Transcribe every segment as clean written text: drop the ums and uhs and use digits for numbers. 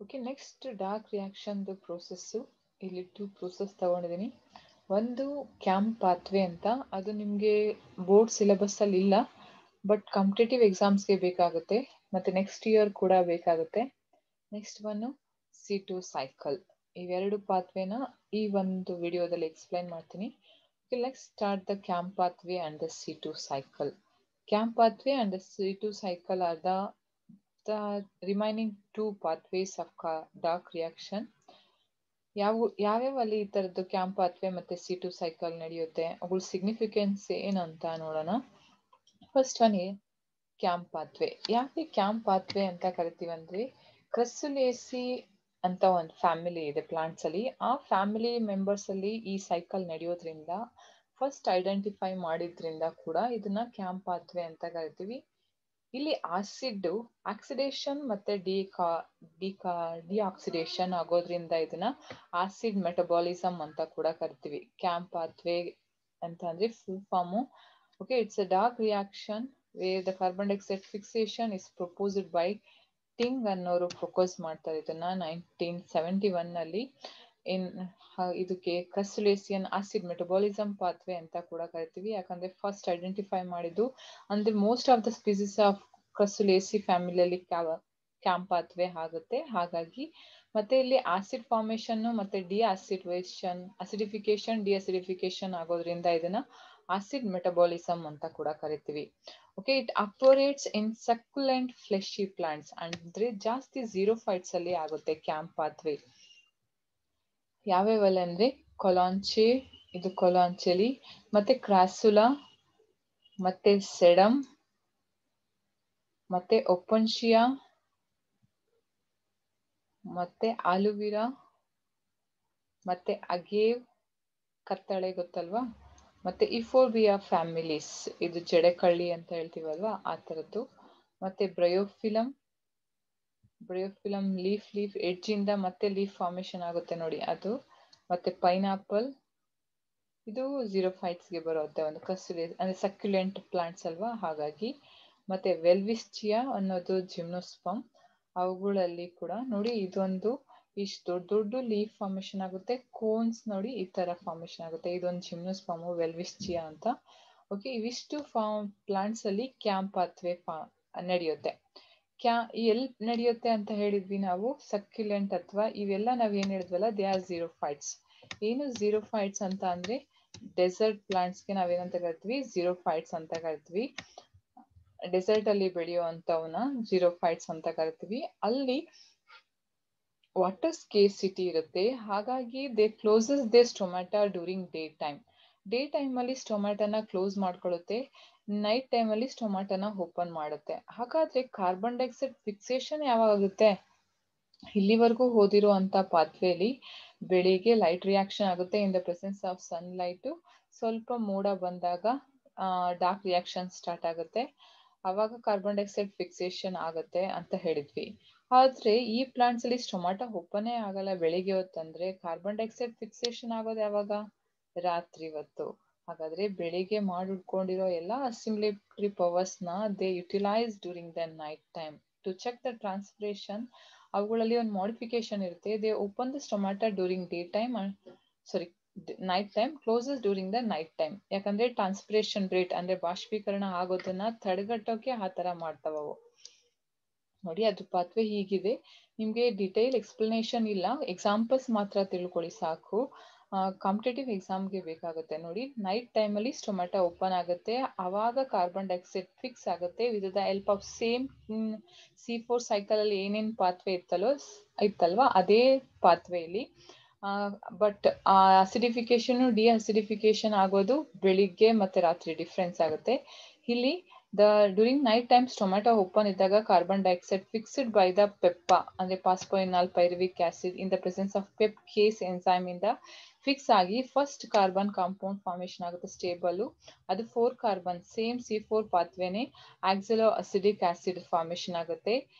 Okay, next dark reaction process. ಇಲ್ಲಿ 2 process ತಗೊಂಡಿದ್ದೀನಿ. ಒಂದು ಕ್ಯಾಂಪ್ ಪಾತ್ವೆ ಅಂತ, ಅದು ನಿಮಗೆ ಬೋರ್ಡ್ ಸಿಲೆಬಸ್ಸಲ್ಲಿ ಇಲ್ಲ, ಬಟ್ ಕಾಂಪಿಟೇಟಿವ್ ಎಕ್ಸಾಮ್ಸ್ಗೆ ಬೇಕಾಗುತ್ತೆ ಮತ್ತು ನೆಕ್ಸ್ಟ್ ಇಯರ್ ಕೂಡ ಬೇಕಾಗುತ್ತೆ. Next one C2 cycle. ಇವೆರಡು ಪಾತ್ವೆನ ಈ ಒಂದು ವಿಡಿಯೋದಲ್ಲಿ ಎಕ್ಸ್ಪ್ಲೈನ್ ಮಾಡ್ತೀನಿ. Okay, let's start the CAMP pathway and the C2 cycle. CAMP pathway and the C2 cycle are the remaining 2 pathways of dark reaction. ಯಾವ್ಯಾವಲ್ಲಿ ಈ ಥರದ್ದು ಕ್ಯಾಂಪ್ ಪಾತ್ವೆ ಮತ್ತು C2 ಸೈಕಲ್ ನಡೆಯುತ್ತೆ, ಅವುಗಳ ಸಿಗ್ನಿಫಿಕೆನ್ಸ್ ಏನಂತ ನೋಡೋಣ. First one camp pathway. ಯಾಕೆ camp pathway ಅಂತ ಕರಿತೀವಿ ಅಂದರೆ, ಕ್ರಸುಲೇಸಿ ಅಂತ ಒಂದು ಫ್ಯಾಮಿಲಿ ಇದೆ ಪ್ಲಾಂಟ್ಸ್ ಅಲ್ಲಿ. ಆ ಫ್ಯಾಮಿಲಿ ಮೆಂಬರ್ಸ್ ಅಲ್ಲಿ ಈ ಸೈಕಲ್ ನಡೆಯೋದ್ರಿಂದ, ಫಸ್ಟ್ ಐಡೆಂಟಿಫೈ ಮಾಡಿದ್ರಿಂದ ಕೂಡ ಇದನ್ನ ಕ್ಯಾಂಪ್ ಪಾತ್ವೆ ಅಂತ ಕರಿತೀವಿ. ಇಲ್ಲಿ ಆಕ್ಸಿಡೇಷನ್ ಮತ್ತೆ ಡಿಆಕ್ಸಿಡೇಷನ್ ಆಗೋದ್ರಿಂದ ಇದನ್ನ ಆಸಿಡ್ ಮೆಟಬಾಲಿಸಮ್ ಅಂತ ಕೂಡ ಕರಿತೀವಿ. ಕ್ಯಾಂಪ್ ಪಾತ್ವೆ ಅಂತ ಅಂದ್ರೆ full form. Okay, it's a dark reaction where the carbon dioxide fixation is proposed by Ting ಅನ್ನೋರು ಪ್ರಪೋಸ್ ಮಾಡ್ತಾರೆ ಇದನ್ನ 1971 ನಲ್ಲಿ. ಇದಕ್ಕೆ ಕ್ರಸುಲೇಸಿಯನ್ ಆಸಿಡ್ ಮೆಟಬಾಲಿಸಮ್ ಪಾತ್ವೆ ಅಂತ ಕೂಡ ಕರಿತೀವಿ. ಯಾಕಂದ್ರೆ ಫಸ್ಟ್ ಐಡೆಂಟಿಫೈ ಮಾಡಿದ್ದು ಅಂದ್ರೆ most of the species of crassulaceae ಫ್ಯಾಮಿಲಿಯಲ್ಲಿ ಕ್ಯಾಂಪ್ ಪಾತ್ವೆ ಆಗುತ್ತೆ. ಹಾಗಾಗಿ ಮತ್ತೆ ಇಲ್ಲಿ ಆಸಿಡ್ ಫಾರ್ಮೇಶನ್ ಮತ್ತೆ ಡಿಅಸಿಡಿಫಿಕೇಶನ್ ಆಗೋದ್ರಿಂದ ಇದನ್ನ ಆಸಿಡ್ ಮೆಟಬಾಲಿಸಮ್ ಅಂತ ಕೂಡ ಕರಿತೀವಿ. Okay, it operates in succulent fleshy plants ಅಂದ್ರೆ ಜಾಸ್ತಿ ಝೀರೋಫೈಟ್ಸ್ ಅಲ್ಲಿ ಆಗುತ್ತೆ ಕ್ಯಾಂಪ್ ಪಾತ್ವೆ. ಯಾವ್ಯಾವಲ್ಲ ಅಂದ್ರೆ ಕೊಲಾಂಚೆ, ಇದು ಕೊಲಾಂಚೆಲಿ, ಮತ್ತೆ ಕ್ರಾಸುಲಾ, ಮತ್ತೆ ಸೆಡಮ್, ಮತ್ತೆ ಒಪನ್ಶಿಯಾ, ಮತ್ತೆ ಆಲುವಿರಾ, ಮತ್ತೆ ಅಗೇವ್ ಕತ್ತಳೆ ಗೊತ್ತಲ್ವಾ, ಮತ್ತೆ ಇಫೋರ್ಬಿಯಾ ಫ್ಯಾಮಿಲೀಸ್, ಇದು ಜಡೆಕಳ್ಳಿ ಅಂತ ಹೇಳ್ತೀವಲ್ವಾ ಆ ಥರದ್ದು, ಮತ್ತೆ ಬ್ರಯೋಫಿಲಮ್ ಲೀಫ್ ಎಡ್ಜ್ ಇಂದ ಮತ್ತೆ ಲೀಫ್ ಫಾರ್ಮೇಶನ್ ಆಗುತ್ತೆ ನೋಡಿ ಅದು, ಮತ್ತೆ ಪೈನಾಪಲ್, ಇದು ಝೀರೋಫೈಟ್ಸ್ಗೆ ಬರುತ್ತೆ, ಒಂದು ಕ್ರಸುಲೇಸ್ ಅಂದ್ರೆ ಸಕ್ಯುಲೆಂಟ್ ಪ್ಲಾಂಟ್ಸ್ ಅಲ್ವಾ ಹಾಗಾಗಿ. ಮತ್ತೆ ವೆಲ್ವಿಸ್ಚಿಯಾ ಅನ್ನೋದು ಜಿಮ್ನೋಸ್ಪಮ್, ಅವುಗಳಲ್ಲಿ ಕೂಡ ನೋಡಿ ಇದೊಂದು ಇಷ್ಟು ದೊಡ್ಡ ಲೀಫ್ ಫಾರ್ಮೇಶನ್ ಆಗುತ್ತೆ, ಕೋನ್ಸ್ ನೋಡಿ ಈ ತರ ಫಾರ್ಮೇಶನ್ ಆಗುತ್ತೆ, ಇದೊಂದು ಜಿಮ್ನೋಸ್ಪಮ್ ವೆಲ್ವಿಸ್ಚಿಯಾ ಅಂತ. ಓಕೆ, ಇವಿಷ್ಟು ಪ್ಲಾಂಟ್ಸ್ ಅಲ್ಲಿ ಕ್ಯಾಂಪ್ ಪಾತ್ವೆ ನಡೆಯುತ್ತೆ. ಎಲ್ಲಿ ನಡೆಯುತ್ತೆ ಅಂತ ಹೇಳಿದ್ವಿ ನಾವು, ಸಕ್ಯುಲೆಂಟ್ ಅಥವಾ ಇವೆಲ್ಲ ನಾವ್ ಏನ್ ಹೇಳಿದ್ವಲ್ಲ ದೇ ಆರ್ ಝೀರೋಫೈಟ್ಸ್. ಏನು ಝೀರೋಫೈಟ್ಸ್ ಅಂತ ಅಂದ್ರೆ ಡೆಸರ್ಟ್ ಪ್ಲಾಂಟ್ಸ್ಗೆ ನಾವೇನಂತ ಕರಿತೀವಿ, ಝೀರೋಫೈಟ್ಸ್ ಅಂತ ಕರಿತೀವಿ. ಡೆಸರ್ಟ್ ಅಲ್ಲಿ ಬೆಳೆಯುವಂತವನ್ನ ಝೀರೋಫೈಟ್ಸ್ ಅಂತ ಕರಿತೀವಿ. ಅಲ್ಲಿ ವಾಟರ್ ಸ್ಕೇರ್ಸಿಟಿ ಇರುತ್ತೆ, ಹಾಗಾಗಿ they closes they stomata during day time ಅಲ್ಲಿ ಸ್ಟೊಮ್ಯಾಟನ ಕ್ಲೋಸ್ ಮಾಡ್ಕೊಳ್ಳುತ್ತೆ, ನೈಟ್ ಟೈಮ್ ಅಲ್ಲಿ ಸ್ಟೊಮ್ಯಾಟನ ಓಪನ್ ಮಾಡುತ್ತೆ. ಹಾಗಾದ್ರೆ ಕಾರ್ಬನ್ ಡೈಆಕ್ಸೈಡ್ ಫಿಕ್ಸೇಷನ್ ಯಾವಾಗ ಆಗುತ್ತೆ? ಇಲ್ಲಿವರೆಗೂ ಓದಿರೋ ಅಂತ ಪಾತ್ವೆಯಲ್ಲಿ ಬೆಳಿಗ್ಗೆ ಲೈಟ್ ರಿಯಾಕ್ಷನ್ ಆಗುತ್ತೆ ಇನ್ ದ ಪ್ರೆಸೆನ್ಸ್ ಆಫ್ ಸನ್ಲೈಟ್, ಸ್ವಲ್ಪ ಮೋಡ ಬಂದಾಗ ಡಾರ್ಕ್ ರಿಯಾಕ್ಷನ್ ಸ್ಟಾರ್ಟ್ ಆಗುತ್ತೆ, ಅವಾಗ ಕಾರ್ಬನ್ ಡೈಆಕ್ಸೈಡ್ ಫಿಕ್ಸೇಷನ್ ಆಗುತ್ತೆ ಅಂತ ಹೇಳಿದ್ವಿ. ಆದ್ರೆ ಈ ಪ್ಲಾಂಟ್ಸ್ ಅಲ್ಲಿ ಸ್ಟೊಮ್ಯಾಟೊ ಓಪನೇ ಆಗಲ್ಲ ಬೆಳಿಗ್ಗೆ ಹೊತ್ತಂದ್ರೆ ಕಾರ್ಬನ್ ಡೈಆಕ್ಸೈಡ್ ಫಿಕ್ಸೇಷನ್ ಆಗೋದು ಯಾವಾಗ? ರಾತ್ರಿ ಹೊತ್ತು. ಹಾಗಾದ್ರೆ ಬೆಳಿಗ್ಗೆ ಮಾಡಿಟ್ಕೊಂಡಿರೋ ಎಲ್ಲ ಅಸಿಮಿಲೇಟರಿ ಪವರ್ಸ್ ನ they utilise during the night time to check the transpiration. ಅವುಗಳಲ್ಲಿ ಒಂದು ಮಾಡಿಫಿಕೇಶನ್ ಇರುತ್ತೆ, they open the stomata during night time, closes during the night time. ಯಾಕಂದ್ರೆ ಟ್ರಾನ್ಸ್ಪಿರೇಷನ್ ರೇಟ್ ಅಂದ್ರೆ ಬಾಷ್ಪೀಕರಣ ಆಗೋದನ್ನ ತಡೆಗಟ್ಟೋಕೆ ಆ ತರ ಮಾಡ್ತಾವವು. ನೋಡಿ ಅದು ಪಾತ್ವೆ ಹೀಗಿದೆ. ನಿಮ್ಗೆ ಡಿಟೈಲ್ ಎಕ್ಸ್ಪ್ಲನೇಷನ್ ಇಲ್ಲ, ಎಕ್ಸಾಂಪಲ್ಸ್ ಮಾತ್ರ ತಿಳ್ಕೊಳ್ಳಿ ಸಾಕು. ಕಾಂಪಿಟೇಟಿವ್ ಎಕ್ಸಾಮ್ಗೆ ಬೇಕಾಗುತ್ತೆ ನೋಡಿ. ನೈಟ್ ಟೈಮಲ್ಲಿ ಸ್ಟೊಮ್ಯಾಟೊ ಓಪನ್ ಆಗುತ್ತೆ, ಆವಾಗ ಕಾರ್ಬನ್ ಡೈಆಕ್ಸೈಡ್ ಫಿಕ್ಸ್ ಆಗುತ್ತೆ with the help of same C4 cycle ಅಲ್ಲಿ ಏನೇನು ಪಾತ್ವೆ ಇತ್ತಲ್ವಾ ಅದೇ ಪಾತ್ವೆಯಲ್ಲಿ. ಬಟ್ ಅಸಿಡಿಫಿಕೇಶನ್ ಡಿಅಸಿಡಿಫಿಕೇಶನ್ ಆಗೋದು ಬೆಳಿಗ್ಗೆ ಮತ್ತೆ ರಾತ್ರಿ ಡಿಫ್ರೆನ್ಸ್ ಆಗುತ್ತೆ. ಇಲ್ಲಿ during night time stomata open ಇದ್ದಾಗ carbon dioxide fixed by the PEPA ಅಂದ್ರೆ phosphoenol pyruvic acid in the presence of PEP case enzyme ಇಂದ ಫಿಕ್ಸ್ ಆಗಿ ಫಸ್ಟ್ ಕಾರ್ಬನ್ ಕಾಂಪೌಂಡ್ ಫಾರ್ಮೇಶನ್ ಆಗುತ್ತೆ ಸ್ಟೇಬಲ್. ಅದು 4 ಕಾರ್ಬನ್ ಸೇಮ್ C4 ಪಾತ್ವೆನೆ oxalo acidic acid formation ಆಗುತ್ತೆ,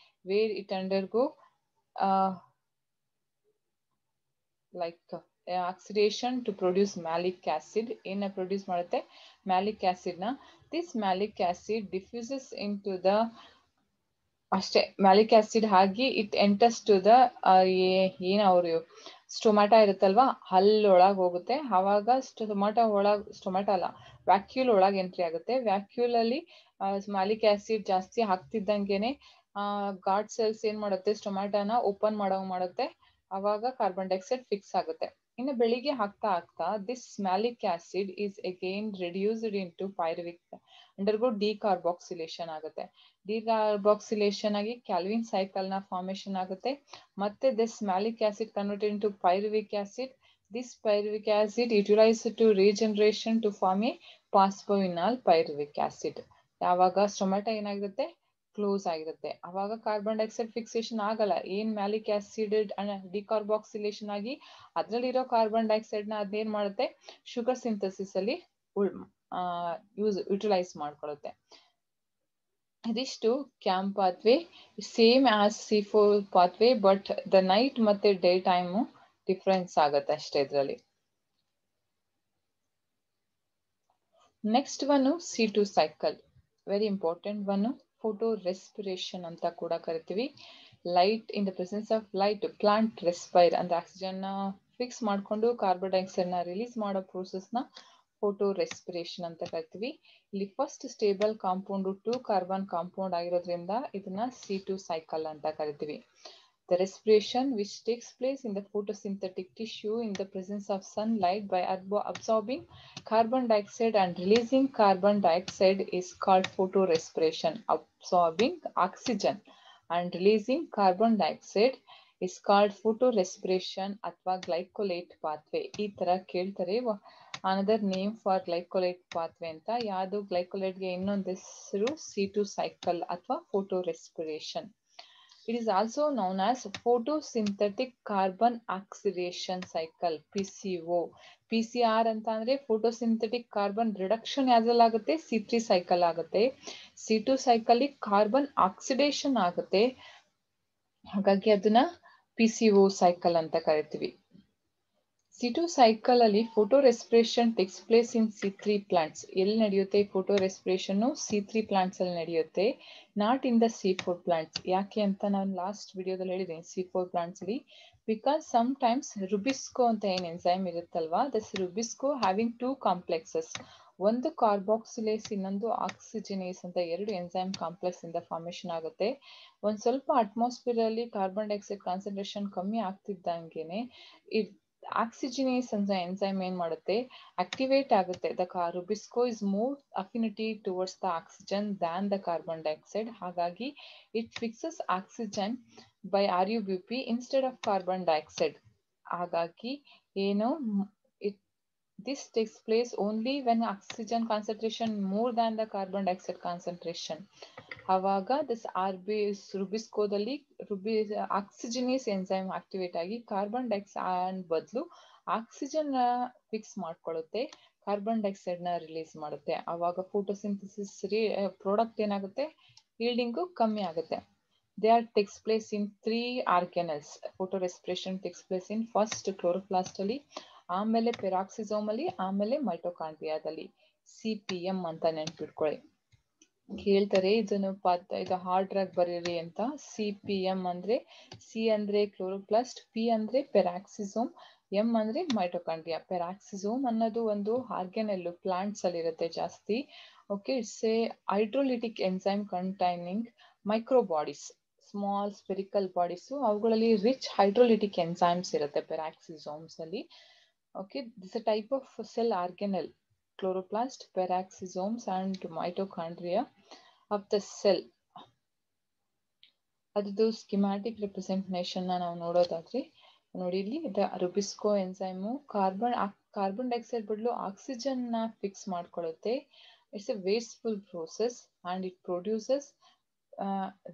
where it undergo like oxidation to produce malic acid. ಏನ produce ಮಾಡುತ್ತೆ? Malic acid ನ. This malic acid diffuses in to the ಅಷ್ಟೇ malic acid ಹಾಕಿ it enters to the ಏನ್ ಅವರು stomata ಇರುತ್ತಲ್ವಾ ಹಲ್ಲೊಳಗೆ ಹೋಗುತ್ತೆ. ಆವಾಗ ಸ್ಟೊಮ್ಯಾಟೊ ಅಲ್ಲ ವ್ಯಾಕ್ಯೂಲ್ ಒಳಗೆ ಎಂಟ್ರಿ ಆಗುತ್ತೆ. ವ್ಯಾಕ್ಯೂಲ್ ಅಲ್ಲಿ ಮ್ಯಾಲಿಕ್ ಆಸಿಡ್ ಜಾಸ್ತಿ ಹಾಕ್ತಿದ್ದಂಗೆನೆ ಗಾರ್ಡ್ ಸೆಲ್ಸ್ ಏನ್ ಮಾಡುತ್ತೆ, ಸ್ಟೊಮ್ಯಾಟೊನ ಓಪನ್ ಮಾಡುತ್ತೆ. ಆವಾಗ ಕಾರ್ಬನ್ ಡೈಆಕ್ಸೈಡ್ ಫಿಕ್ಸ್ ಆಗುತ್ತೆ. ಇನ್ನು ಬೆಳಿಗ್ಗೆ ಹಾಕ್ತಾ this malic acid is again reduced into pyruvic undergo decarboxylation ಆಗುತ್ತೆ. ಡಿಕಾರ್ಬಾಕ್ಸಿಲೇಷನ್ ಆಗಿ ಕ್ಯಾಲ್ವಿನ್ ಸೈಕಲ್ ನ ಫಾರ್ಮೇಶನ್ ಆಗುತ್ತೆ. ಮತ್ತೆ this malic acid converted into pyruvic acid. This pyruvic acid utilised to regeneration to form a phosphoenol pyruvic acid. ಯಾವಾಗ stomata ಏನಾಗಿರುತ್ತೆ, close ಆಗಿರುತ್ತೆ. ಅವಾಗ carbon dioxide fixation ಆಗಲ್ಲ. ಏನ್ ಮ್ಯಾಲಿಕ್ ಆಸಿಡ್ ಡಿಕಾರ್ಬಾಕ್ಸಿಲೇಷನ್ ಆಗಿ ಅದ್ರಲ್ಲಿರೋ ಕಾರ್ಬನ್ ಡೈಆಕ್ಸೈಡ್ ನ ಅದೇನ್ ಮಾಡುತ್ತೆ, ಶುಗರ್ ಸಿಂಥಸಿಸ್ ಅಲ್ಲಿ ಯುಟಿಲೈಸ್ ಮಾಡ್ಕೊಳ್ಳುತ್ತೆ. ಇದಿಷ್ಟು camp pathway, same as C4 pathway, but the night ಮತ್ತೆ ಡೇ ಟೈಮ್ ಡಿಫ್ರೆನ್ಸ್ ಆಗುತ್ತೆ ಅಷ್ಟೇ ಇದ್ರಲ್ಲಿ. Next one C2 cycle, very important one. Photo respiration ಅಂತ ಕೂಡ ಕರಿತೀವಿ. Light in the presence of light plant respire ಅಂದ್ರೆ ಆಕ್ಸಿಜನ್ ಫಿಕ್ಸ್ ಮಾಡ್ಕೊಂಡು carbon dioxide ನ ರಿಲೀಸ್ ಮಾಡೋ ಪ್ರೋಸೆಸ್ ನ ಫೋಟೋ ರೆಸ್ಪಿರೇಷನ್ ಅಂತ ಕರಿತೀವಿ. ಇಲ್ಲಿ first stable compound 2 carbon compound ಆಗಿರೋದ್ರಿಂದ ಇದನ್ನ C2 ಸೈಕಲ್ ಅಂತ ಕರಿತೀವಿ. The respiration which takes place in the photosynthetic tissue in the presence of sunlight by absorbing carbon dioxide and releasing carbon dioxide is called photorespiration. Absorbing oxygen and releasing carbon dioxide is called photorespiration ಅಥವಾ glycolate pathway. ಈ ತರ ಕೇಳ್ತಾರೆ. Another name for ಗ್ಲೈಕೋಲೇಟ್ pathway ಅಂತ. ಯಾವುದು ಗ್ಲೈಕೋಲೇಟ್ಗೆ ಇನ್ನೊಂದು ಹೆಸರು C2 cycle ಅಥವಾ photorespiration. It is also known as photosynthetic carbon oxidation cycle, PCO. PCR ಅಂತ ಅಂದ್ರೆ photosynthetic carbon reduction ಯಾವ್ದ್ರಲ್ಲಾಗುತ್ತೆ, C3 cycle ಆಗುತ್ತೆ. C2 ಸೈಕಲ್ ಕಾರ್ಬನ್ ಆಕ್ಸಿಡೇಷನ್ ಆಗುತ್ತೆ, ಹಾಗಾಗಿ ಅದನ್ನ PCO ಸೈಕಲ್ ಅಂತ ಕರಿತೀವಿ. C2 ಸೈಕಲ್ ಅಲ್ಲಿ photo respiration takes place in C3 plants. ಎಲ್ಲಿ ನಡೆಯುತ್ತೆ ಫೋಟೋ ರೆಸ್ಪಿರೇಷನ್? C3 ಪ್ಲಾಂಟ್ಸ್ ಅಲ್ಲಿ ನಡೆಯುತ್ತೆ, not in the C4 plants. ಯಾಕೆ ಅಂತ ನಾನು ಲಾಸ್ಟ್ ವಿಡಿಯೋದಲ್ಲಿ ಹೇಳಿದ್ದೀನಿ. C4 ಪ್ಲಾಂಟ್ಸ್ ಅಲ್ಲಿ ಬಿಕಾಸ್ ಸಮ್ ಟೈಮ್ಸ್ ರುಬಿಸ್ಕೋ ಅಂತ ಏನ್ ಎನ್ಸೈಮ್ ಇರುತ್ತಲ್ವಾ, ದಿಸ್ ರುಬಿಸ್ಕೋ ಹ್ಯಾವಿಂಗ್ 2 ಕಾಂಪ್ಲೆಕ್ಸಸ್, ಒಂದು ಕಾರ್ಬಾಕ್ಸಿಲೇಸ್ ಇನ್ನೊಂದು ಆಕ್ಸಿಜಿನೇಸ್ ಅಂತ 2 ಎನ್ಸೈಮ್ ಕಾಂಪ್ಲೆಕ್ಸ್ ಇಂದ ಫಾರ್ಮೇಶನ್ ಆಗುತ್ತೆ. ಒಂದ್ ಸ್ವಲ್ಪ ಅಟ್ಮಾಸ್ಫಿಯರ್ ಅಲ್ಲಿ ಕಾರ್ಬನ್ ಡೈಆಕ್ಸೈಡ್ ಕಾನ್ಸಂಟ್ರೇಷನ್ ಕಮ್ಮಿ ಆಗ್ತಿದ್ದಂಗೆನೆ ಆಕ್ಸಿಜಿನೇಸ್ ಅಂತ ಎನ್ಸೈಮ್ ಏನ್ ಮಾಡುತ್ತೆ, ಆಕ್ಟಿವೇಟ್ ಆಗುತ್ತೆ. The rubisco is more affinity towards the oxygen than the carbon dioxide. ಹಾಗಾಗಿ it fixes oxygen by RUBP instead of carbon dioxide. ಹಾಗಾಗಿ ಏನು this takes place only when oxygen concentration more than the carbon dioxide concentration. ಆವಾಗ this ರುಬಿಸ್ಕೋದಲ್ಲಿ ಆಕ್ಸಿಜನೇಸ್ enzyme activate ಆಗಿ carbon dioxide ಬದಲು oxygen fix ಮಾಡ್ಕೊಳ್ಳುತ್ತೆ, carbon dioxide ನ release ಮಾಡುತ್ತೆ. ಆವಾಗ photosynthesis product ಏನಾಗುತ್ತೆ, ಯೀಲ್ಡಿಂಗು ಕಮ್ಮಿ ಆಗುತ್ತೆ. There takes place in 3 organelles. Photorespiration takes place in first chloroplast ಅಲ್ಲಿ, ಆಮೇಲೆ ಪೆರಾಕ್ಸಿಸೋಮ್ ಅಲ್ಲಿ, ಆಮೇಲೆ ಮೈಟೊಕಾಂಡ್ರಿಯಾದಲ್ಲಿ. CPM ಅಂತ ನೆನ್ಪಿಟ್ಕೊಳ್ಳಿ. ಕೇಳ್ತಾರೆ ಇದನ್ನು ಇದು ಹಾರ್ಡ್ ಆಗಿ ಬರೀರಿ ಅಂತ. CPM ಅಂದ್ರೆ C ಅಂದ್ರೆ ಕ್ಲೋರೋಪ್ಲಾಸ್ಟ್, P ಅಂದ್ರೆ ಪೆರಾಕ್ಸಿಸೋಮ್, M ಅಂದ್ರೆ ಮೈಟೊಕಾಂಡ್ರಿಯಾ. ಪೆರಾಕ್ಸಿಸೋಮ್ ಅನ್ನೋದು ಒಂದು ಆರ್ಗನೆಲ್ ಪ್ಲಾಂಟ್ಸ್ ಅಲ್ಲಿ ಇರುತ್ತೆ ಜಾಸ್ತಿ. Okay, it's a hydrolytic enzyme containing microbodies, small spherical bodies. ಅವುಗಳಲ್ಲಿ ರಿಚ್ ಹೈಡ್ರೋಲಿಟಿಕ್ ಎನ್ಸೈಮ್ಸ್ ಇರುತ್ತೆ ಪೆರಾಕ್ಸಿಸೋಮ್ಸ್ ಅಲ್ಲಿ. Okay, this a type of cell organelle, chloroplast, peroxisomes and mitochondria of the cell. ಅದ್ರದ್ದು schematic representation ನಾವು ನೋಡೋದಾದ್ರೆ ನೋಡಿ, ಇಲ್ಲಿ ರುಬಿಸ್ಕೋ ಎನ್ಸೈಮು ಕಾರ್ಬನ್ ಡೈಆಕ್ಸೈಡ್ ಬದಲು oxygen ನ ಫಿಕ್ಸ್ ಮಾಡ್ಕೊಳ್ಳುತ್ತೆ. It's a wasteful process and it produces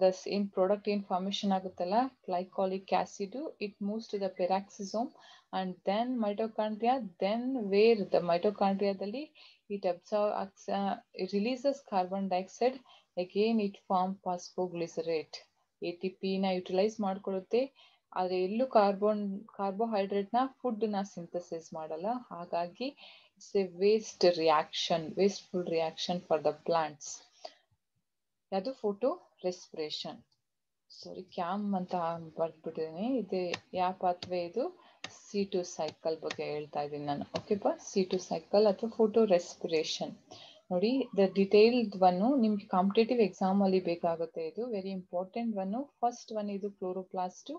thus ಏನ್ ಪ್ರಾಡಕ್ಟ್ ಏನ್ ಫಾರ್ಮೇಶನ್ ಆಗುತ್ತಲ್ಲ glycolic acid, it moves to the ಪೆರಾಕ್ಸಿಸೋಮ್ and then mitochondria, then where the mitochondriaದಲ್ಲಿ it it releases carbon dioxide, again it form phosphoglycerate. ATP ನ utilise ಮಾಡ್ಕೊಳ್ಳುತ್ತೆ, ಆದ್ರೆ ಎಲ್ಲೂ carbohydrate ನ food ನ synthesis ಮಾಡಲ್ಲ. ಹಾಗಾಗಿ it's a wasteful reaction for the plants. ಅದು photo respiration. ಸಾರಿ cam ಅಂತ ಬರ್ದ್ಬಿಟ್ಟಿದ್ದೀನಿ. ಇದು ಯಾವ ಪಾತ್ವೆ, ಇದು C2 ಸೈಕಲ್ ಬಗ್ಗೆ ಹೇಳ್ತಾ ಇದ್ದೀನಿ ನಾನು. ಓಕೆಪಾ, C2 ಸೈಕಲ್ ಅಥವಾ ಫೋಟೋ ರೆಸ್ಪಿರೇಷನ್. ನೋಡಿ, ದ ಡಿಟೇಲ್ಡ್ ಒನ್ನು ನಿಮ್ಗೆ ಕಾಂಪಿಟೇಟಿವ್ ಎಕ್ಸಾಮ್ ಅಲ್ಲಿ ಬೇಕಾಗುತ್ತೆ. ಇದು very important one. First one ಇದು ಕ್ಲೋರೋಪ್ಲಾಸ್ಟ್,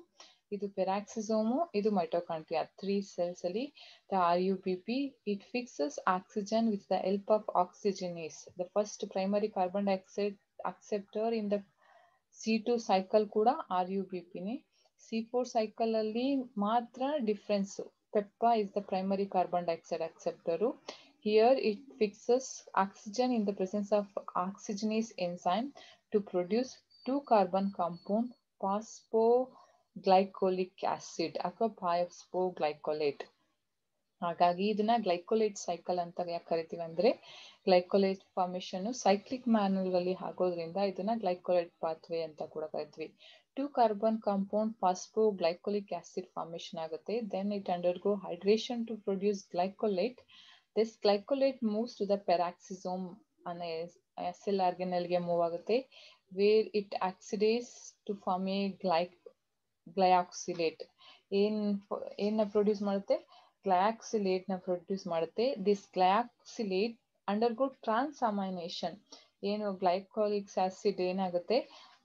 ಇದು ಪೆರಾಕ್ಸಿಸೋಮು, ಇದು ಮೈಟೋಕಾಂಡ್ರಿಯಾ. 3 cells ಅಲ್ಲಿ the RUBP, it fixes oxygen with the help of oxygenase. The first primary carbon dioxide acceptor in the C2 cycle ಕೂಡ RUBP ನೇ. C4 cycle ಅಲ್ಲಿ ಮಾತ್ರ difference. PEPA is the primary carbon dioxide acceptor. Here it fixes oxygen in the presence of oxygenase enzyme to produce 2 carbon compound phosphoglycolic acid ಅಥವಾ phosphoglycolate. ಹಾಗಾಗಿ ಇದನ್ನ ಗ್ಲೈಕೋಲೇಟ್ cycle ಅಂತ ಯಾಕೆ ಕರಿತೀವಿ ಅಂದ್ರೆ, ಗ್ಲೈಕೋಲೇಟ್ ಫಾರ್ಮೇಶನ್ ಸೈಕ್ಲಿಕ್ ಮ್ಯಾನರ್ ಅಲ್ಲಿ ಆಗೋದ್ರಿಂದ ಇದನ್ನ ಗ್ಲೈಕೋಲೇಟ್ ಪಾತ್ವೆ ಅಂತ ಕೂಡ ಕರಿತೀವಿ. 2 carbon compound phosphoglycolic acid formation ಆಗುತ್ತೆ. Then it undergo hydration to produce glycolate. This glycolate moves to the peroxisome ಅನ್ನೋ ಸೆಲ್ ಆರ್ಗನೆಲ್ ಗೆ ಮೂವ್ ಆಗುತ್ತೆ, where it oxidase to form a glyoxylate. ಏನ್ ಪ್ರೊಡ್ಯೂಸ್ ಮಾಡುತ್ತೆ? ಗ್ಲೈಆಕ್ಸಿಲೇಟ್ ನ ಪ್ರೊಡ್ಯೂಸ್ ಮಾಡುತ್ತೆ. This glyoxylate undergo transamination. ಏನು glycolic acid ಏನಾಗುತ್ತೆ,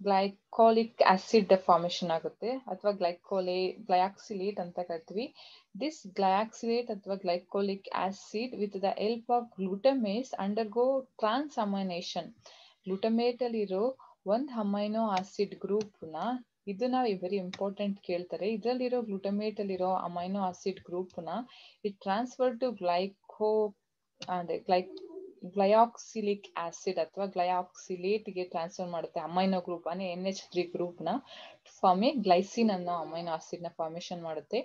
glycolic acid formation ಆಗುತ್ತೆ ಅಥವಾ ಗ್ಲೈಆಕ್ಸಿಲೇಟ್ ಅಂತ ಕರಿತೀವಿ. ದಿಸ್ ಗ್ಲೈಆಕ್ಸಿಲೇಟ್ ಅಥವಾ glycolic acid with the help of glutamase undergo ಟ್ರಾನ್ಸ್ಅಮೈನೇಷನ್. ಗ್ಲೂಟಮೇಟ್ ಅಲ್ಲಿರೋ ಒಂದು ಅಮೈನೋ ಆಸಿಡ್ ಗ್ರೂಪ್ ನ, ಇದನ್ನ ವೆರಿ ಇಂಪಾರ್ಟೆಂಟ್ ಕೇಳ್ತಾರೆ, ಇದರಲ್ಲಿರೋ ಗ್ಲೂಟಮೇಟ್ ಅಲ್ಲಿರೋ ಅಮೈನೋ ಆಸಿಡ್ ಗ್ರೂಪ್ ನ ಇಟ್ ಟ್ರಾನ್ಸ್ಫರ್ ಟು ಗ್ಲೈಆಕ್ಸಿಲಿಕ್ ಆಸಿಡ್ ಅಥವಾ ಗ್ಲೈಆಕ್ಸಿಲೇಟ್ ಗೆ ಟ್ರಾನ್ಸ್ಫರ್ ಮಾಡುತ್ತೆ. ಅಮೈನೋ ಗ್ರೂಪ್ ಅಂದ್ರೆ NH3 ಗ್ರೂಪ್ ನ ಫಾರ್ಮ್ ಗ್ಲೈಸಿನ್ ಅನ್ನೋ ಅಮೈನೋ ಆಸಿಡ್ ನ ಫಾರ್ಮೇಶನ್ ಮಾಡುತ್ತೆ.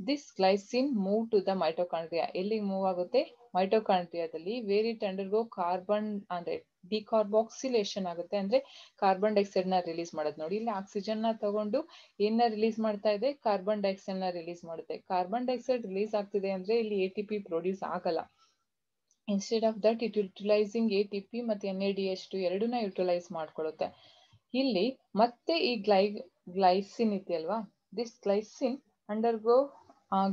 This glycine move to the mitochondria. ಎಲ್ಲಿ ಮೂವ್ ಆಗುತ್ತೆ? ಮೈಟೋಕಾಂಡ್ರಿಯಾದಲ್ಲಿ. ವೇರ್ ಇಟ್ ಅಂಡರ್ಗೋ ಕಾರ್ಬನ್ ಅಂದ್ರೆ ಡಿಕಾರ್ಬಾಕ್ಸಿಲೇಷನ್ ಆಗುತ್ತೆ, ಅಂದ್ರೆ ಕಾರ್ಬನ್ ಡೈಆಕ್ಸೈಡ್ ನ ರಿಲೀಸ್ ಮಾಡೋದು. ನೋಡಿ, ಇಲ್ಲಿ ಆಕ್ಸಿಜನ್ ನ ತಗೊಂಡು ಏನ ರಿಲೀಸ್ ಮಾಡ್ತಾ ಇದೆ? ಕಾರ್ಬನ್ ಡೈಆಕ್ಸೈಡ್ ನ ರಿಲೀಸ್ ಮಾಡುತ್ತೆ. ಕಾರ್ಬನ್ ಡೈಆಕ್ಸೈಡ್ ರಿಲೀಸ್ ಆಗ್ತಿದೆ ಅಂದ್ರೆ ಇಲ್ಲಿ ATP ಪ್ರೊಡ್ಯೂಸ್ ಆಗಲ್ಲ. Instead of that it utilising ATP ಮತ್ತೆ NADH2 ಎರಡನ್ನ ಯುಟಿಲೈಸ್ ಮಾಡ್ಕೊಳ್ಳುತ್ತೆ. ಇಲ್ಲಿ ಮತ್ತೆ ಈ ಗ್ಲೈಸಿನ್ ಇದೆಯಲ್ವಾ, ದಿಸ್ ಗ್ಲೈಸಿನ್ ಅಂಡರ್ಗೋ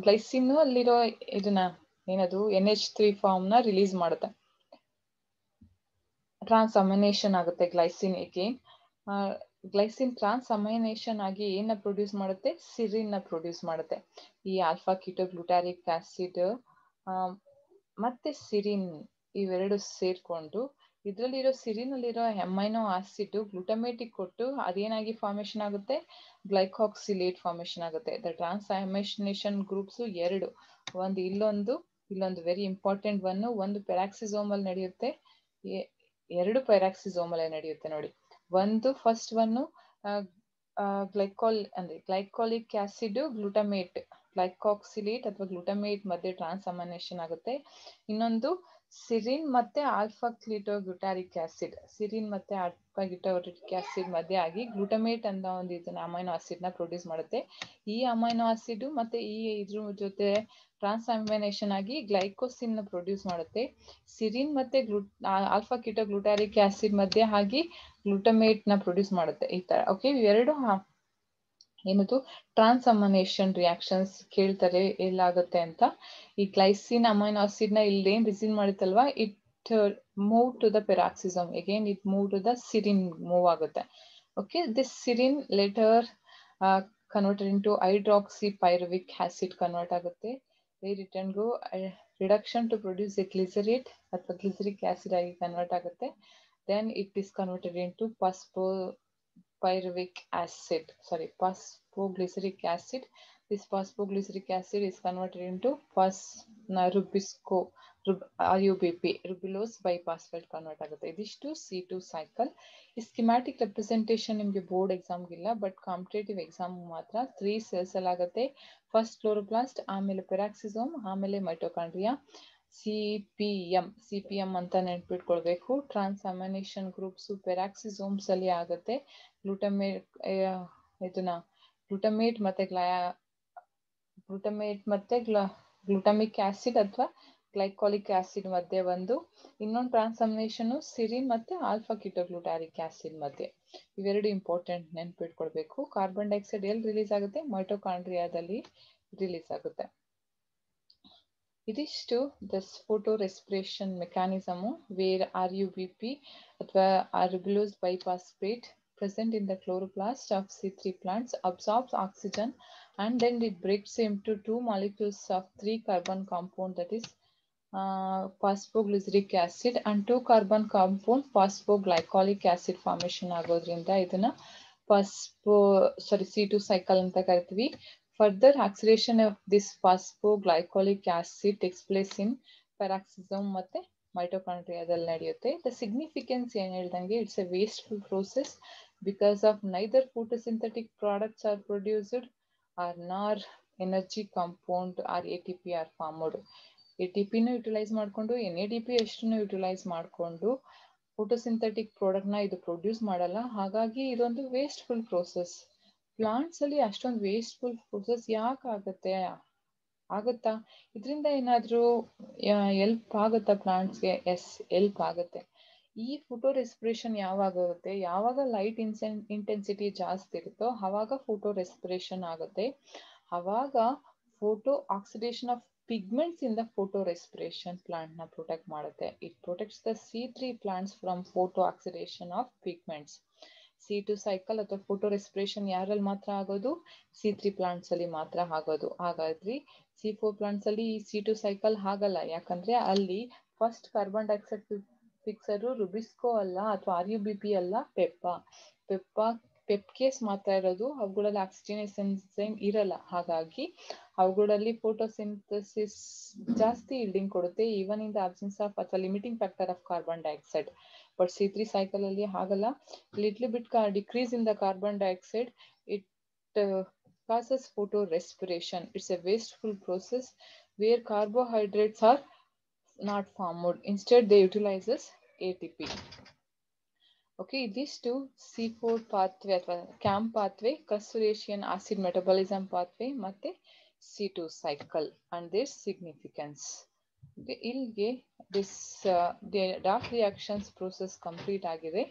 ಗ್ಲೈಸಿನ್ ಅಲ್ಲಿರೋ ಇದನ್ನ ಏನದು NH3 ಫಾರ್ಮ್ ನ ರಿಲೀಸ್ ಮಾಡುತ್ತೆ. ಟ್ರಾನ್ಸ್ಅಮೈನೇಷನ್ ಆಗುತ್ತೆ ಗ್ಲೈಸಿನ್. ಗ್ಲೈಸಿನ್ ಟ್ರಾನ್ಸ್ಅಮೈನೇಷನ್ ಆಗಿ ಏನ ಪ್ರೊಡ್ಯೂಸ್ ಮಾಡುತ್ತೆ? ಸಿರಿನ್ ನ ಪ್ರೊಡ್ಯೂಸ್ ಮಾಡುತ್ತೆ. ಈ ಆಲ್ಫಾ ಕೀಟೋಗ್ಲುಟಾರಿಕ್ ಆಸಿಡ್ ಮತ್ತೆ ಸಿರಿನ್ ಇವೆರಡು ಸೇರ್ಕೊಂಡು ಇದರಲ್ಲಿರೋ ಸಿರಿನ್ ಅಲ್ಲಿರೋ ಅಮೈನೋ ಆಸಿಡ್ ಗ್ಲುಟಮೇಟಿಕ್ ಕೊಟ್ಟು ಅದೇನಾಗಿ ಫಾರ್ಮೇಶನ್ ಆಗುತ್ತೆ? ಗ್ಲೈಕಾಕ್ಸಿಲೇಟ್ ಫಾರ್ಮೇಶನ್ ಆಗುತ್ತೆ. ದ ಟ್ರಾನ್ಸ್ಅಮೈನೇಷನ್ ಗ್ರೂಪ್ಸ್ ಎರಡು, ಒಂದು ಇಲ್ಲೊಂದು ವೆರಿ ಇಂಪಾರ್ಟೆಂಟ್ ಒಂದು ಪೆರಾಕ್ಸಿಸೋಮ್ ಅಲ್ಲಿ ನಡೆಯುತ್ತೆ, ಎರಡು ಪೈರಾಕ್ಸಿಸೋಮ್ ಅಲ್ಲಿ ನಡೆಯುತ್ತೆ. ನೋಡಿ, ಒಂದು ಫಸ್ಟ್ ಒನ್ನು ಗ್ಲೈಕೋಲಿಕ್ ಆಸಿಡ್ ಗ್ಲೂಟಮೇಟ್ ಗ್ಲೈಕಾಕ್ಸಿಲೇಟ್ ಅಥವಾ ಗ್ಲೂಟಮೇಟ್ ಮಧ್ಯೆ ಟ್ರಾನ್ಸ್ಅಮೈನೇಷನ್ ಆಗುತ್ತೆ. ಇನ್ನೊಂದು ಸಿರಿನ್ ಮತ್ತೆ ಆಲ್ಫಾ ಕ್ಲಿಟೋಗ್ಲುಟಾರಿಕ್ ಆಸಿಡ್, ಸಿರಿನ್ ಮತ್ತೆ ಆಲ್ಫಾ ಗ್ಲುಟಾರಿಕ್ ಆಸಿಡ್ ಮಧ್ಯೆ ಆಗಿ ಗ್ಲೂಟಮೇಟ್ ಅಂತ ಒಂದು ಇದನ್ನ ಅಮೈನೋ ಆಸಿಡ್ ನ ಪ್ರೊಡ್ಯೂಸ್ ಮಾಡುತ್ತೆ. ಈ ಅಮೈನೋ ಆಸಿಡ್ ಮತ್ತೆ ಈ ಇದ್ರ ಜೊತೆ ಟ್ರಾನ್ಸ್ಅಮೈನೇಷನ್ ಆಗಿ ಗ್ಲೈಕೋಸಿನ್ ನ ಪ್ರೊಡ್ಯೂಸ್ ಮಾಡುತ್ತೆ. ಸಿರಿನ್ ಮತ್ತೆ ಆಲ್ಫಾ ಕೀಟೋಗ್ಲುಟಾರಿಕ್ ಆಸಿಡ್ ಮಧ್ಯೆ ಆಗಿ ಗ್ಲೂಟಮೇಟ್ ನ ಪ್ರೊಡ್ಯೂಸ್ ಮಾಡುತ್ತೆ. ಈ ತರ. ಓಕೆ, ಇವೆರಡು ಏನದು ಟ್ರಾನ್ಸ್ಅಮೈನೇಷನ್ ರಿಯಾಕ್ಷನ್ಸ್ ಕೇಳ್ತಾರೆ ಎಲ್ಲಾಗುತ್ತೆ ಅಂತ. ಈ ಗ್ಲೈಸಿನ್ ಅಮೈನೋ ಆಸಿಡ್ ನ ಇಲ್ಲೇನ್ ರಿಸೀವ್ ಮಾಡುತ್ತಲ್ವಾ, it move to the peroxisome. Again it move to the serine move ಆಗುತ್ತೆ. Okay, this serine later converted into hydroxypyruvic acid convert ಆಗುತ್ತೆ. Return go reduction to produce a glycerate ಅಥವಾ glyceric acid ಆಗಿ convert ಆಗುತ್ತೆ. Then it is converted into phosphoglyceric acid. This phosphoglyceric acid is converted into RUBP, ribulose biphosphate convert ಆಗುತ್ತೆ. ಇದಿಷ್ಟು C2 cycle. ಈ schematic representation ನಿಮಗೆ board ಎಕ್ಸಾಮ್ಗೆ ಇಲ್ಲ, but competitive exam ಮಾತ್ರ 3 cells ಅಲ್ಲಿ ಆಗುತ್ತೆ. ಫಸ್ಟ್ ಕ್ಲೋರೋಪ್ಲಾಸ್ಟ್, ಆಮೇಲೆ ಪೆರಾಕ್ಸಿಸೋಮ್, ಆಮೇಲೆ ಮೈಟೋಕಾಂಡ್ರಿಯಾ. CPM ಅಂತ ನೆನ್ಪಿಟ್ಕೊಳ್ಬೇಕು. ಟ್ರಾನ್ಸ್ಅಮೈನೇಷನ್ ಗ್ರೂಪ್ಸ್ ಪೆರಾಕ್ಸಿಸೋಮ್ಸ್ ಅಲ್ಲಿ ಆಗುತ್ತೆ. ಗ್ಲೂಟಮೇಟ್ ಮತ್ತೆ ಗ್ಲೂಟಮಿಕ್ ಆಸಿಡ್ ಅಥವಾ ಗ್ಲೈಕಾಲಿಕ್ ಆಸಿಡ್ ಮಧ್ಯೆ ಒಂದು, ಇನ್ನೊಂದು ಟ್ರಾನ್ಸ್ಅಮೈನೇಷನ್ ಸಿರಿನ್ ಮತ್ತೆ ಆಲ್ಫಾ ಕೀಟೋಗ್ಲುಟಾರಿಕ್ ಆಸಿಡ್ ಮಧ್ಯೆ. ಇವೆರಡು ಇಂಪಾರ್ಟೆಂಟ್ ನೆನ್ಪಿಟ್ಕೊಳ್ಬೇಕು. ಕಾರ್ಬನ್ ಡೈಆಕ್ಸೈಡ್ ಎಲ್ಲಿ ರಿಲೀಸ್ ಆಗುತ್ತೆ? ಮೈಟೋಕಾಂಡ್ರಿಯಾದಲ್ಲಿ ರಿಲೀಸ್ ಆಗುತ್ತೆ. ಇದಿಷ್ಟು thus photo respiration mechanism where RUBP ಅಥವಾ ribulose biphosphate present in the chloroplast of C3 plants absorbs oxygen and then it breaks into two molecules of 3 carbon compound, that is phosphoglyceric acid and 2 carbon compound phosphoglycolic acid formation ಆಗೋದ್ರಿಂದ ಇದನ್ನ C2 cycle ಅಂತ ಕರಿತೀವಿ. Further oxidation of this phosphoglycolic acid takes place in peroxisome ಮತ್ತೆ ಮೈಟೋಕಾಂಡ್ರಿಯಾದಲ್ಲಿ ನಡೆಯುತ್ತೆ. The significance ಏನು ಹೇಳ್ದಂಗೆ it's a wasteful process because of neither photosynthetic products are produced or nor energy compound or ATP are formed. ATPನೂ utilise ಮಾಡಿಕೊಂಡು NADP ಎಷ್ಟನ್ನು utilise ಮಾಡಿಕೊಂಡು photosynthetic ಪ್ರಾಡಕ್ಟ್ನ ಇದು ಪ್ರೊಡ್ಯೂಸ್ ಮಾಡಲ್ಲ. ಹಾಗಾಗಿ ಇದೊಂದು ವೇಸ್ಟ್ಫುಲ್ ಪ್ರೋಸೆಸ್. ಪ್ಲಾಂಟ್ಸ್ ಅಲ್ಲಿ ಅಷ್ಟೊಂದು ವೇಸ್ಟ್ಫುಲ್ ಪ್ರೋಸೆಸ್ ಯಾಕೆ ಆಗುತ್ತೆ? ಆಗುತ್ತಾ? ಇದರಿಂದ ಏನಾದರೂ ಎಲ್ಪ್ ಆಗುತ್ತಾ ಪ್ಲಾಂಟ್ಸ್ಗೆ? ಎಸ್, ಎಲ್ಪ್ ಆಗುತ್ತೆ. ಈ ಫೋಟೋ ರೆಸ್ಪಿರೇಷನ್ ಯಾವಾಗ ಆಗುತ್ತೆ? ಯಾವಾಗ ಲೈಟ್ ಇಂಟೆನ್ಸಿಟಿ ಜಾಸ್ತಿ ಇರುತ್ತೋ ಆವಾಗ ಫೋಟೋ ರೆಸ್ಪಿರೇಷನ್ ಆಗುತ್ತೆ. ಆವಾಗ photo oxidation of pigments in the photorespiration plant na protect ಮಾಡುತ್ತೆ. It protects the C3 plants from photo oxidation of pigments. C2 cycle ಅಥವಾ photorespiration ಯಾರಲ್ಲಿ ಮಾತ್ರ ಆಗೋದು? C3 plants ಅಲ್ಲಿ ಮಾತ್ರ ಆಗೋದು. ಹಾಗಾದ್ರೆ C4 plants ಅಲ್ಲಿ C2 cycle ಆಗಲ್ಲ. ಯಾಕಂದ್ರೆ ಅಲ್ಲಿ first carbon dioxide fixer RuBisCO ಅಲ್ಲ ಅಥವಾ RUBP ಅಲ್ಲ, ಪೆಪ್ಕೇಸ್ ಮಾತ್ರ ಇರೋದು. ಅವುಗಳಲ್ಲಿ ಆಕ್ಸಿಜನೇಸ್ ಎನ್ಸೈಮ್ ಇರಲ್ಲ. ಹಾಗಾಗಿ ಅವುಗಳಲ್ಲಿ ಫೋಟೋಸಿಂಥಸಿಸ್ ಜಾಸ್ತಿ ಇಲ್ಡಿಂಗ್ ಕೊಡುತ್ತೆ, even in the absence of ಅಥವಾ limiting factor of carbon dioxide. But C3 cycle ಅಲ್ಲಿ ಆಗಲ್ಲ. Little bit decrease in the carbon dioxide it causes photorespiration. It's a wasteful process where carbohydrates are not formed. Instead they utilizes ATP. Okay, these two C4 pathway ಅಥವಾ CAM pathway, Caspuracean acid metabolism pathway ಮತ್ತೆ C2 cycle and their significance. Okay, ಇಲ್ಲಿಗೆ this dark reactions process complete ಆಗಿದೆ.